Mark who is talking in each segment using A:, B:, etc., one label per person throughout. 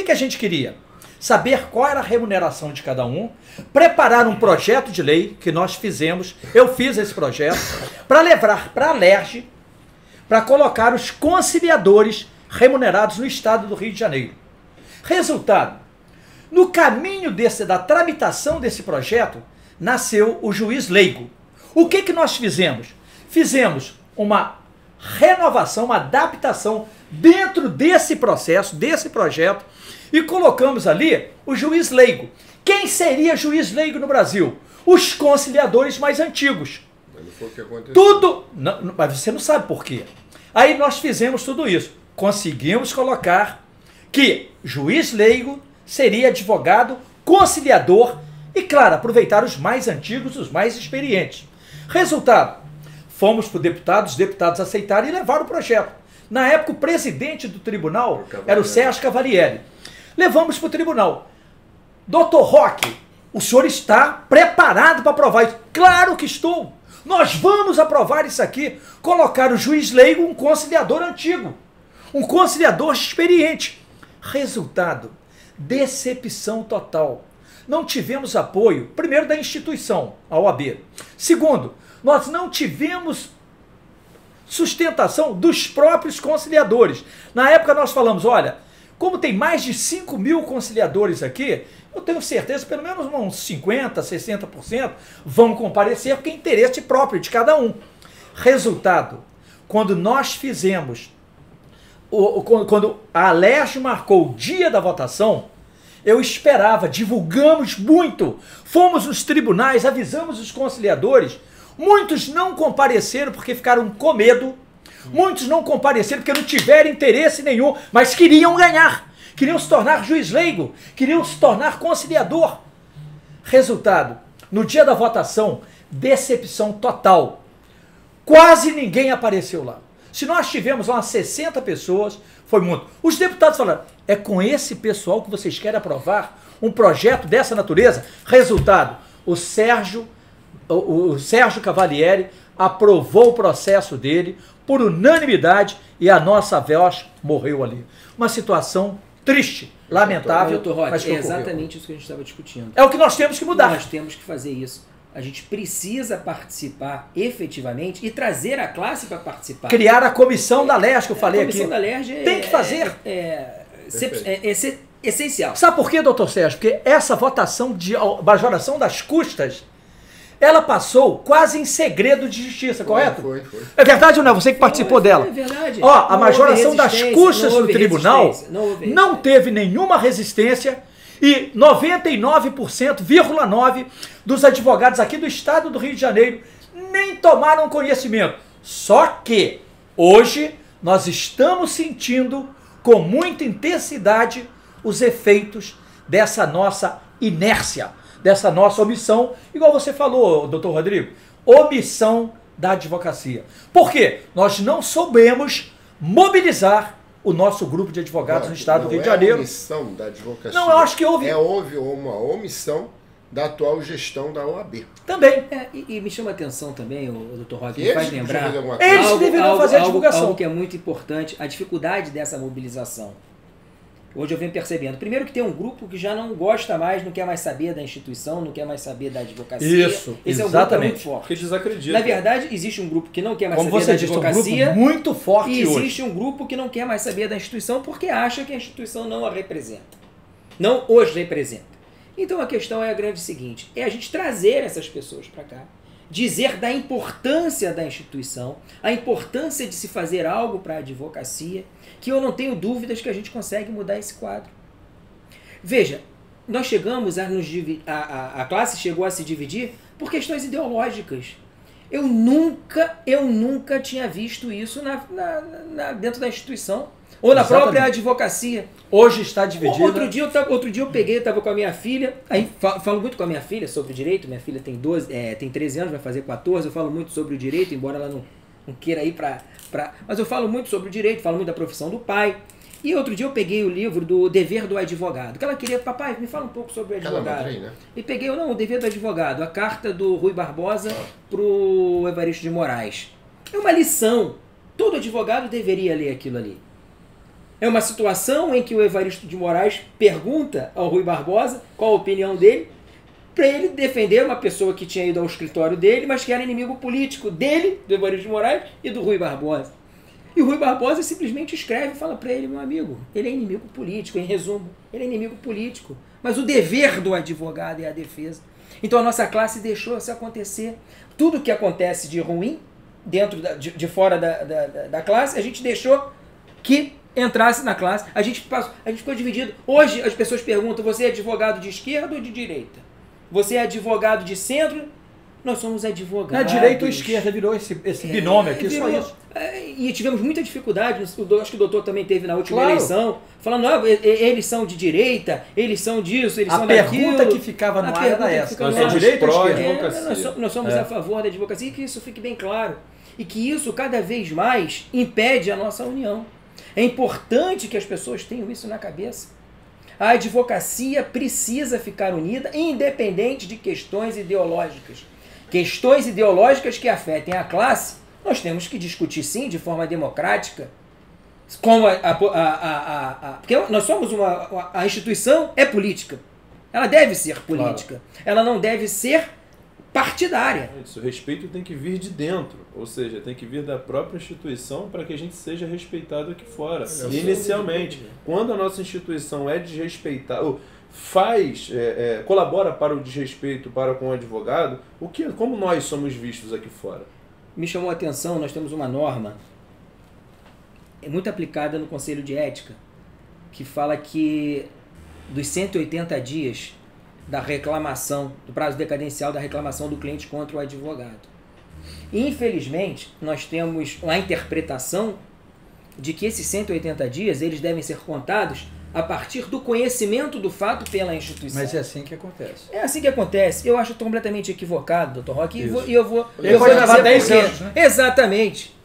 A: que a gente queria? Saber qual era a remuneração de cada um, preparar um projeto de lei que nós fizemos, eu fiz esse projeto, para levar para a LERJ, para colocar os conciliadores remunerados no estado do Rio de Janeiro. Resultado, no caminho da tramitação desse projeto, nasceu o juiz leigo. O que nós fizemos? Fizemos uma renovação, uma adaptação dentro desse processo, desse projeto, e colocamos ali o juiz leigo. Quem seria juiz leigo no Brasil? Os conciliadores mais antigos.
B: Mas não foi o que aconteceu.
A: Tudo, não, mas você não sabe por quê. Aí nós fizemos tudo isso. Conseguimos colocar que juiz leigo seria advogado, conciliador e, claro, aproveitar os mais antigos, os mais experientes. Resultado, fomos para os deputados aceitaram e levaram o projeto. Na época, o presidente do tribunal era o Sérgio Cavalieri. Levamos para o tribunal. Doutor Roque, o senhor está preparado para aprovar isso? Claro que estou. Nós vamos aprovar isso aqui. Colocar o juiz leigo, um conciliador antigo. Um conciliador experiente. Resultado, decepção total. Não tivemos apoio, primeiro, da instituição, a OAB. Segundo, nós não tivemos sustentação dos próprios conciliadores. Na época nós falamos, olha, como tem mais de 5 mil conciliadores aqui, eu tenho certeza que pelo menos uns 50%, 60% vão comparecer, porque é interesse próprio de cada um. Resultado, quando nós fizemos, quando a LERJ marcou o dia da votação, eu esperava, divulgamos muito, fomos nos tribunais, avisamos os conciliadores, muitos não compareceram porque ficaram com medo, muitos não compareceram porque não tiveram interesse nenhum, mas queriam ganhar, queriam se tornar juiz leigo, queriam se tornar conciliador. Resultado, no dia da votação, decepção total. Quase ninguém apareceu lá. Se nós tivemos lá umas 60 pessoas, foi muito. Os deputados falaram, é com esse pessoal que vocês querem aprovar um projeto dessa natureza? Resultado, o Sérgio Cavalieri aprovou o processo dele por unanimidade e a nossa voz morreu ali. Uma situação triste, lamentável.
C: Doutor Roque,
A: mas
C: é exatamente isso que a gente estava discutindo.
A: É o que nós temos que mudar.
C: Nós temos que fazer isso. A gente precisa participar efetivamente e trazer a classe para participar.
A: Criar a comissão da LERJ, que eu falei aqui.
C: A comissão da LERJ
A: tem que fazer.
C: É essencial.
A: Sabe por quê, doutor Sérgio? Porque essa votação de majoração das custas, ela passou quase em segredo de justiça, correto?
B: Foi.
A: É verdade ou não? Você que participou dela.
C: É verdade.
A: Ó, a majoração das custas do tribunal não teve nenhuma resistência e 99,9% dos advogados aqui do estado do Rio de Janeiro nem tomaram conhecimento. Só que hoje nós estamos sentindo com muita intensidade os efeitos dessa nossa inércia, dessa nossa omissão, igual você falou, doutor Rodrigo, omissão da advocacia. Por quê? Nós não soubemos mobilizar o nosso grupo de advogados no estado do Rio de Janeiro.
B: Não é omissão da advocacia.
A: Não, eu acho que houve.
B: Houve uma omissão da atual gestão da OAB.
A: Também.
C: E me chama a atenção também, o doutor Roque, me faz lembrar.
A: Eles deveriam fazer a divulgação.
C: Algo que é muito importante, a dificuldade dessa mobilização. Hoje eu venho percebendo. Primeiro que tem um grupo que já não gosta mais, não quer mais saber da instituição, não quer mais saber da advocacia.
A: Isso,
C: esse
A: exatamente.
C: É um grupo muito forte.
D: Porque desacredita.
C: Na verdade, existe um grupo que não quer mais
A: Como
C: saber
A: você
C: da
A: disse,
C: advocacia.
A: um grupo muito forte
C: e
A: hoje.
C: existe um grupo que não quer mais saber da instituição porque acha que a instituição não a representa. Não os representa. Então a questão é a grande seguinte, é a gente trazer essas pessoas para cá, dizer da importância da instituição, a importância de se fazer algo para a advocacia, que eu não tenho dúvidas que a gente consegue mudar esse quadro. Veja, nós chegamos a nos dividir, a classe chegou a se dividir por questões ideológicas. Eu nunca tinha visto isso dentro da instituição. Ou na própria advocacia.
A: Hoje está dividida.
C: Outro dia eu peguei, estava com a minha filha, aí falo muito com a minha filha sobre o direito, minha filha tem 13 anos, vai fazer 14, eu falo muito sobre o direito, embora ela não queira ir mas eu falo muito sobre o direito, falo muito da profissão do pai. E outro dia eu peguei o livro do Dever do Advogado, que ela queria, papai, me fala um pouco sobre o advogado.
B: Né?
C: E peguei, o Dever do Advogado, a carta do Rui Barbosa pro Evaristo de Moraes. É uma lição. Todo advogado deveria ler aquilo ali. É uma situação em que o Evaristo de Moraes pergunta ao Rui Barbosa qual a opinião dele, para ele defender uma pessoa que tinha ido ao escritório dele, mas que era inimigo político dele, do Evaristo de Moraes, e do Rui Barbosa. E o Rui Barbosa simplesmente escreve e fala para ele, meu amigo, ele é inimigo político, em resumo, ele é inimigo político. Mas o dever do advogado é a defesa. Então a nossa classe deixou isso acontecer. Tudo que acontece de ruim, dentro de fora da classe, a gente deixou que entrasse na classe. A gente ficou dividido. Hoje as pessoas perguntam, você é advogado de esquerda ou de direita? Você é advogado de centro? Nós somos advogados.
A: Na direita ou esquerda virou esse binômio aqui,
C: virou,
A: só isso.
C: E tivemos muita dificuldade, acho que o doutor também teve na última eleição, falando, eles são de direita, eles são disso, eles são daquilo.
A: A pergunta que ficava no ar era essa.
D: Nós somos
A: direita ou esquerda?
D: pró-advocacia.
C: Nós somos a favor da advocacia, e que isso fique bem claro. E que isso cada vez mais impede a nossa união. É importante que as pessoas tenham isso na cabeça. A advocacia precisa ficar unida, independente de questões ideológicas. Questões ideológicas que afetem a classe, nós temos que discutir sim, de forma democrática. Como porque nós somos a instituição é política. Ela deve ser política. Claro. Ela não deve ser partidária.
D: Isso, o respeito tem que vir de dentro, ou seja, tem que vir da própria instituição para que a gente seja respeitado aqui fora. Inicialmente, quando a nossa instituição é desrespeitada, colabora para o desrespeito para com o advogado, como nós somos vistos aqui fora?
C: Me chamou a atenção, nós temos uma norma muito aplicada no Conselho de Ética, que fala que dos 180 dias da reclamação, do prazo decadencial da reclamação do cliente contra o advogado. Infelizmente, nós temos a interpretação de que esses 180 dias eles devem ser contados a partir do conhecimento do fato pela instituição.
A: Mas é assim que acontece.
C: É assim que acontece. Eu acho completamente equivocado, Dr. Roque, e eu vou
A: levar 10 anos, né?
C: Exatamente.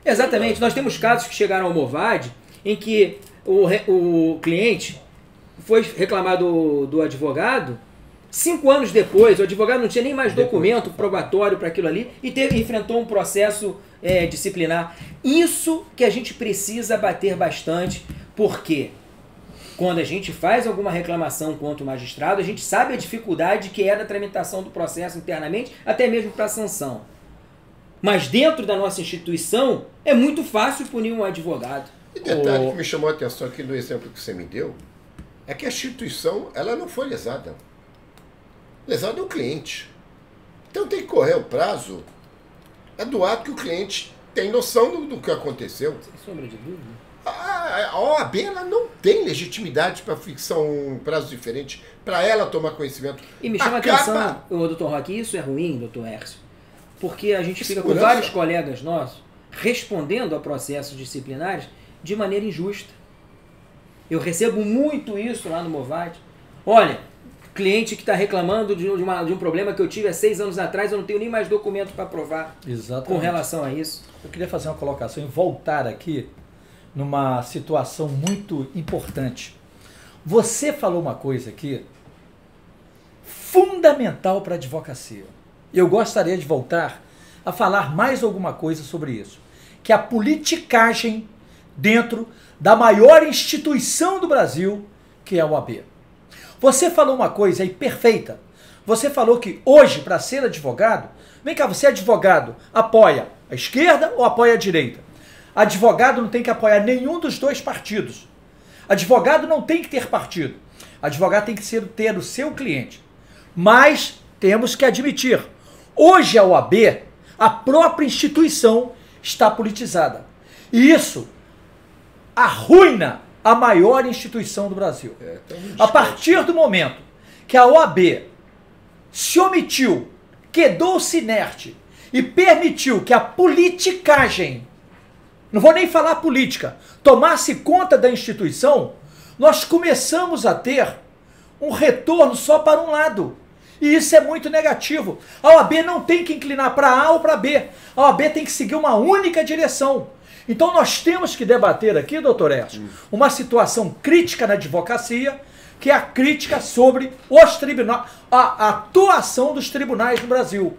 C: Exatamente. Nós temos casos que chegaram ao Movade em que o cliente foi reclamar do advogado, 5 anos depois, o advogado não tinha nem mais documento probatório para aquilo ali e enfrentou um processo disciplinar. Isso que a gente precisa bater bastante, porque quando a gente faz alguma reclamação contra o magistrado, a gente sabe a dificuldade que é da tramitação do processo internamente, até mesmo para a sanção. Mas dentro da nossa instituição, é muito fácil punir um advogado.
B: E detalhe que me chamou a atenção aqui no exemplo que você me deu, é que a instituição, ela não foi lesada. Lesado é o cliente. Então tem que correr o prazo do ato que o cliente tem noção do que aconteceu.
C: Sem sombra de dúvida.
B: A OAB ela não tem legitimidade para fixar um prazo diferente, para ela tomar conhecimento.
C: E me chama a atenção, doutor Roque, isso é ruim, doutor Hércio, porque a gente fica com vários colegas nossos respondendo a processos disciplinares de maneira injusta. Eu recebo muito isso lá no Movade. Olha, cliente que está reclamando de um problema que eu tive há 6 anos atrás, eu não tenho nem mais documento para provar.
A: Exatamente.
C: Com relação a isso.
A: Eu queria fazer uma colocação e voltar aqui numa situação muito importante. Você falou uma coisa aqui fundamental para a advocacia. Eu gostaria de voltar a falar mais alguma coisa sobre isso, que é a politicagem dentro da maior instituição do Brasil, que é a OAB. Você falou uma coisa aí perfeita. Você falou que hoje, para ser advogado, vem cá, você é advogado, apoia a esquerda ou apoia a direita? Advogado não tem que apoiar nenhum dos dois partidos. Advogado não tem que ter partido. Advogado tem que ter o seu cliente. Mas temos que admitir, hoje a OAB, a própria instituição, está politizada. E isso arruina a maior instituição do Brasil. A partir do momento que a OAB se omitiu, quedou-se inerte e permitiu que a politicagem, não vou nem falar política, tomasse conta da instituição, nós começamos a ter um retorno só para um lado. E isso é muito negativo. A OAB não tem que inclinar para A ou para B. A OAB tem que seguir uma única direção. Então nós temos que debater aqui, doutor Hércio, uma situação crítica na advocacia, que é a crítica sobre os tribunais, a atuação dos tribunais no Brasil.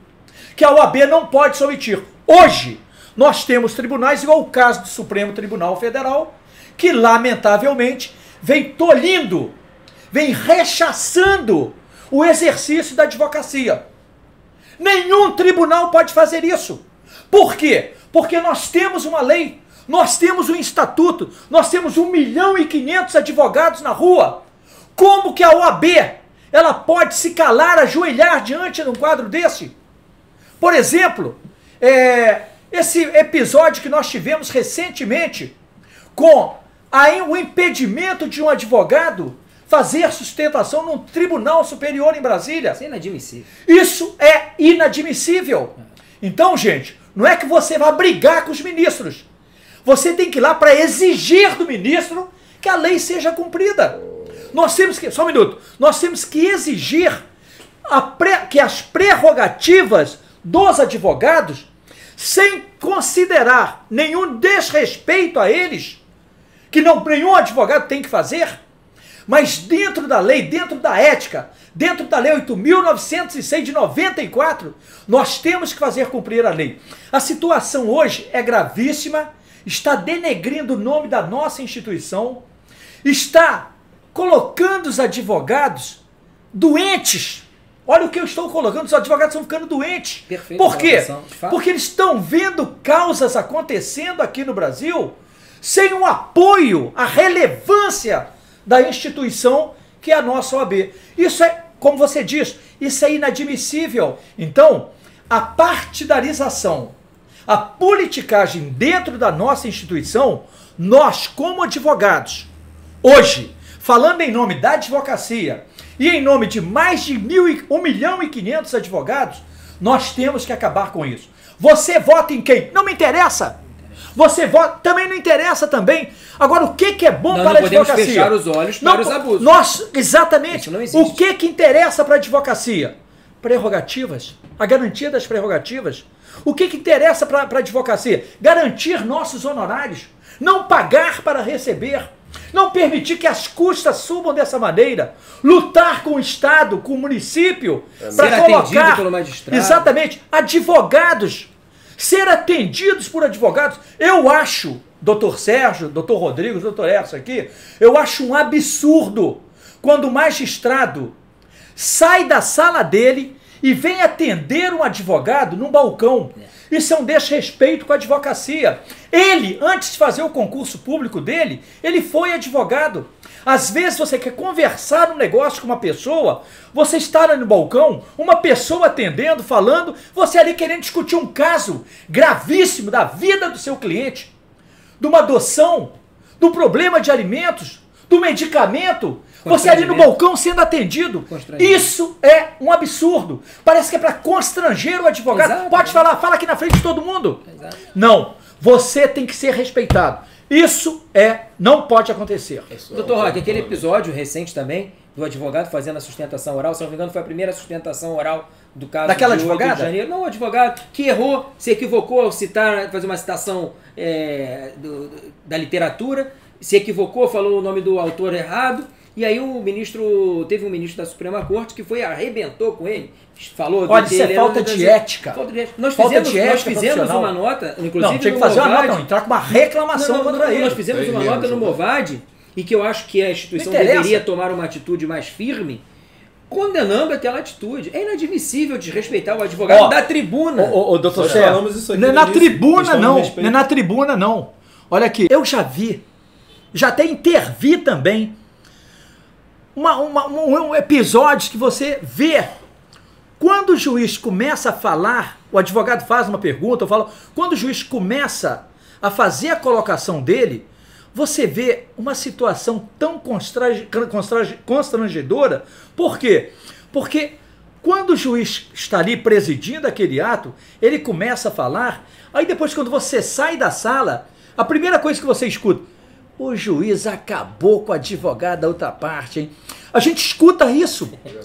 A: Que a OAB não pode se omitir. Hoje, nós temos tribunais, igual o caso do Supremo Tribunal Federal, que, lamentavelmente, vem tolhindo, vem rechaçando o exercício da advocacia. Nenhum tribunal pode fazer isso. Por quê? Porque nós temos uma lei, nós temos um estatuto, nós temos 1.500.000 advogados na rua. Como que a OAB ela pode se calar, ajoelhar diante de um quadro desse? Por exemplo, esse episódio que nós tivemos recentemente com o impedimento de um advogado fazer sustentação num tribunal superior em Brasília.
C: Isso é inadmissível.
A: Isso é inadmissível. Então, gente, não é que você vai brigar com os ministros. Você tem que ir lá para exigir do ministro que a lei seja cumprida. Nós temos que, só um minuto, nós temos que exigir que as prerrogativas dos advogados, sem considerar nenhum desrespeito a eles, que nenhum advogado tem que fazer, mas dentro da lei, dentro da ética, dentro da lei 8.906 de 94, nós temos que fazer cumprir a lei. A situação hoje é gravíssima, está denegrindo o nome da nossa instituição, está colocando os advogados doentes. Olha o que eu estou colocando, os advogados estão ficando doentes.
C: Perfeito.
A: Por quê? Porque eles estão vendo causas acontecendo aqui no Brasil sem o apoio, a relevância da instituição que é a nossa OAB. Isso é, como você diz, isso é inadmissível. Então, a partidarização, a politicagem dentro da nossa instituição, nós como advogados, hoje, falando em nome da advocacia e em nome de mais de 1.500.000 advogados, nós temos que acabar com isso. Você vota em quem? Não me interessa. Você vota, também não interessa também. Agora, o que é bom para a advocacia?
C: Não podemos fechar os olhos para os abusos.
A: Exatamente. O que interessa para a advocacia? Prerrogativas. A garantia das prerrogativas. O que interessa para a advocacia? Garantir nossos honorários. Não pagar para receber. Não permitir que as custas subam dessa maneira. Lutar com o Estado, com o município, para colocar,
C: pelo magistrado.
A: Exatamente, advogados, ser atendidos por advogados. Eu acho, doutor Sérgio, doutor Rodrigo, doutor Erso aqui, eu acho um absurdo quando o magistrado sai da sala dele e vem atender um advogado num balcão. Isso é um desrespeito com a advocacia. Ele, antes de fazer o concurso público dele, ele foi advogado. Às vezes você quer conversar um negócio com uma pessoa, você está no balcão, uma pessoa atendendo, falando, você ali querendo discutir um caso gravíssimo da vida do seu cliente, de uma adoção, do problema de alimentos, do medicamento, você ali no balcão sendo atendido. Isso é um absurdo. Parece que é para constranger o advogado. Exato, pode falar, fala aqui na frente de todo mundo. Exato. Não, você tem que ser respeitado. Isso não pode acontecer.
C: Doutor Roque, aquele episódio recente também do advogado fazendo a sustentação oral, se não me engano foi a primeira sustentação oral do caso
A: daquela
C: de
A: advogada?
C: 8 de janeiro. Não, o advogado que errou, se equivocou ao citar, fazer uma citação da literatura, se equivocou, falou o nome do autor errado. E aí teve um ministro da Suprema Corte que arrebentou com ele, falou...
A: Olha, isso é falta de ética.
C: Nós fizemos uma nota, inclusive
A: não, tinha que fazer uma nota, não, entrar com uma reclamação contra ele.
C: Nós fizemos uma nota no Movade, e que eu acho que a instituição deveria tomar uma atitude mais firme, condenando aquela atitude. É inadmissível desrespeitar o advogado da tribuna.
A: Doutor Sérgio, não é na tribuna não, não é na tribuna não. Olha aqui, eu já até intervi também, episódios que você vê, quando o juiz começa a falar, o advogado faz uma pergunta, quando o juiz começa a fazer a colocação dele, você vê uma situação tão constrangedora. Por quê? Porque quando o juiz está ali presidindo aquele ato, ele começa a falar, aí depois quando você sai da sala, a primeira coisa que você escuta, o juiz acabou com o advogado da outra parte, hein? A gente escuta isso.